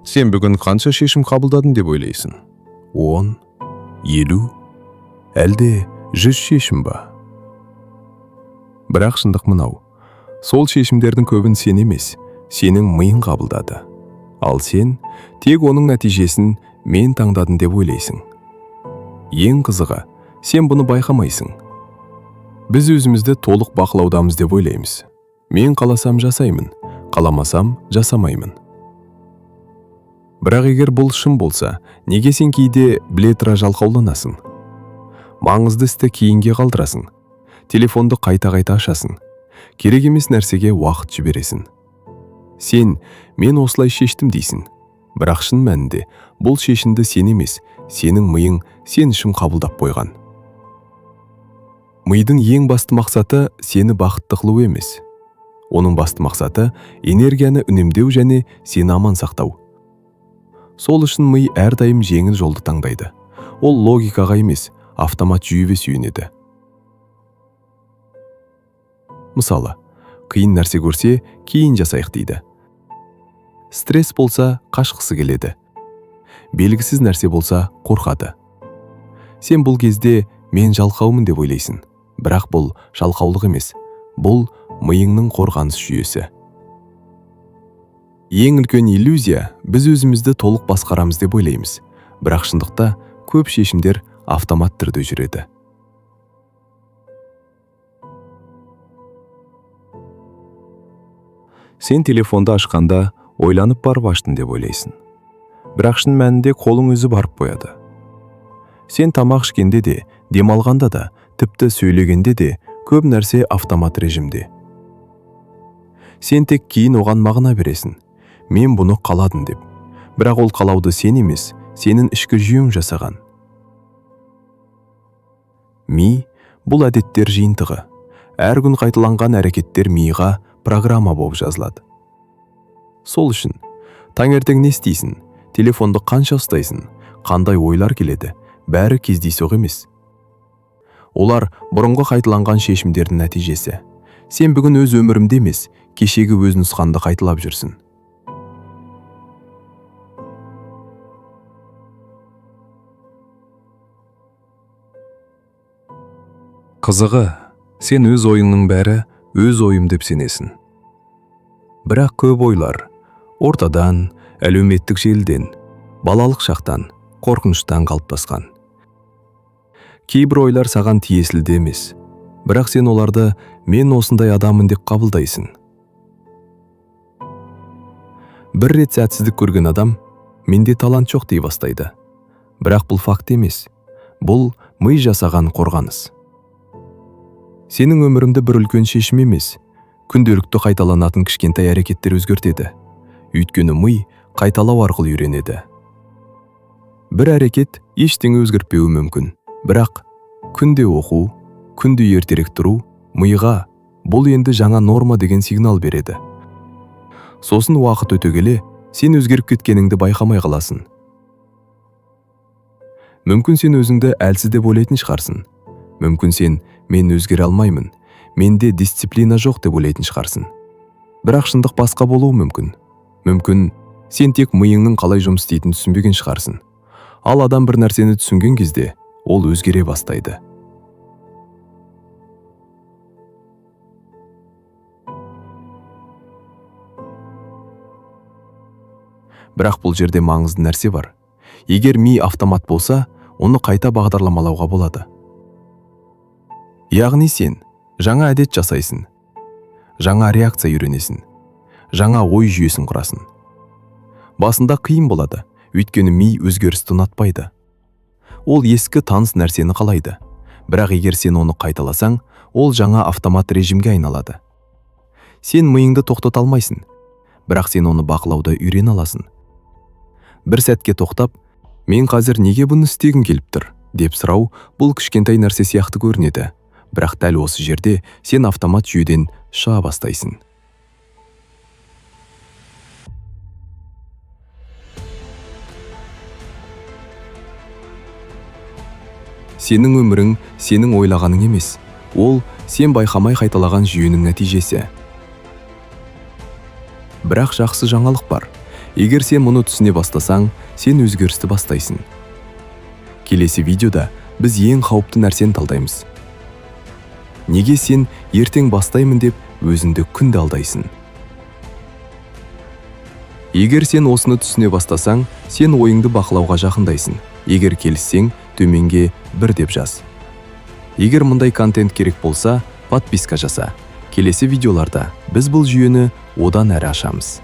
Сен бүгін қанша шешім қабылдадың деп ойлайсың? 10, 50, әлде 100 шешім ба? Бірақ шындық мынау. Сол шешімдердің көбін сен емес, сенің миың қабылдады. Ал сен тек оның нәтижесін мен таңдадым деп ойлайсың. Ең қызығы, сен бұны байқамайсың. Біз өзімізді толық бақылаудамыз деп ойлаймыз. Мен қаласам жасаймын, қаламасам жасамаймын. Бірақ егер бұл шын болса, неге сен кейде біле тұра жалқауланасың? Маңызды істі кейінге қалдырасың. Телефонды қайта-қайта ашасың. Керек емес нәрсеге уақыт жібересің. Сен, мен осылай шештім дейсің. Бірақ шын мәнінде бұл шешімді сен емес, сенің миың сен үшін қабылдап қойған. Мидың ең басты мақсаты сені бақытты қылу емес. Оның басты мақсаты энергияны үнемдеу және сені аман сақтау. Сол үшін ми әрдайым жеңіл жолды таңдайды. Ол логикаға емес, автомат жүйеге сүйенеді. Мысалы, қиын нәрсе көрсе, кейін жасайық дейді. Стресс болса, қашқысы келеді. Белгісіз нәрсе болса, қорқады. Сен бұл кезде мен жалқаумын деп ойлайсың. Бірақ бұл жалқаулық емес. Бұл миыңның қорғаныс жүйесі. Ең үлкен иллюзия біз өзімізді толық басқарамыз деп ойлаймыз. Бірақ шындықта көп шешімдер автомат түрде жүреді. Сен телефонды ашқанда ойланып барып аштың деп ойлайсың. Бірақ шын мәнінде қолың өзі барып қояды. Сен тамақ ішкенде де, демалғанда да, тіпті сөйлегенде де көп нәрсе автомат режимде. Сен тек кейін оған мағына бересің. Мен бұны қаладым деп. Бірақ ол қалауды сен емес, сенің ішкі жүйең жасаған. Ми бұл әдеттер жиынтығы. Әр күн қайталанған әрекеттер миға программа болып жазылады. Сол үшін таңертең не істейсің, телефонды қанша ұстайсың, қандай ойлар келеді, бәрі кездейсоқ емес. Олар бұрынғы қайталанған шешімдердің нәтижесі. Сен бүгін өз өмірімде емес, кешегі өз нұсқанды қайталап жүрсің. Қызығы, сен өз ойыңның бәрі өз ойым деп сенесің. Бірақ көп ойлар ортадан, әлеуметтік желіден, балалық шақтан, қорқыныштан қалыптасқан. Кейбір ойлар саған тиесілі емес, бірақ сен оларды мен осындай адамын деп қабылдайсың. Бір рет сәтсіздік көрген адам менде талант жоқ дей бастайды. Бірақ бұл факт емес. Бұл ми жасаған қорғаныс. Сенің өміріңді бір үлкен шешім емес, күнделікті қайталанатын кішкентай әрекеттер өзгертеді. Өйткені ми қайталау арқылы үйренеді. Бір әрекет ештеңе өзгертпеуі мүмкін. Бірақ күнде оқу, күнде ертерек тұру миға бұл енді жаңа норма деген сигнал береді. Сосын уақыт өте келе, сен өзгеріп кеткеніңді байқамай қаласың. Мүмкін сен өзіңді әлсіз деп ойлайтын шығарсың. Мүмкін сен мен өзгере алмаймын, менде дисциплина жоқ деп ойлайтын шығарсың. Бірақ шындық басқа болуы мүмкін. Мүмкін сен тек миыңның қалай жұмыс істейтінін түсінбеген шығарсың. Ал адам бір нәрсені түсінген кезде, ол өзгере бастайды. Бірақ бұл жерде маңызды нәрсе бар. Егер ми автомат болса, оны қайта бағдарламалауға болады. Яғни сен жаңа әдет жасайсың, жаңа реакция үйренесің, жаңа ой жүйесін құрасың. Басында қиын болады, өйткені ми өзгерісті ұнатпайды. Ол ескі таныс нәрсені қалайды. Бірақ егер сен оны қайталасаң, ол жаңа автомат режимге айналады. Сен миыңды тоқтата алмайсың, бірақ сен оны бақылауды үйрене аласың. Бір сәтке тоқтап, мен қазір неге бұны істегім келіп тұр, деп сұрау бұл кішкентай нәрсе сияқты көрінеді. Бірақ дәл осы жерде сен автомат жүйеден шыға бастайсың. Сенің өмірің сенің ойлағаның емес. Ол сен байқамай қайталаған жүйенің нәтижесі. Бірақ жақсы жаңалық бар. Егер сен мұны түсіне бастасаң, сен өзгерісті бастайсың. Келесі видеода біз ең қауіпті нәрсені талдаймыз. Неге сен ертең бастаймын деп өзіңді күнде алдайсың? Егер сен осыны түсіне бастасаң, сен ойыңды бақылауға жақындайсың. Егер келіссең, төменге 1 деп жаз. Егер мұндай контент керек болса, подписка жаса. Келесі видеоларда біз бұл жүйені одан әрі ашамыз.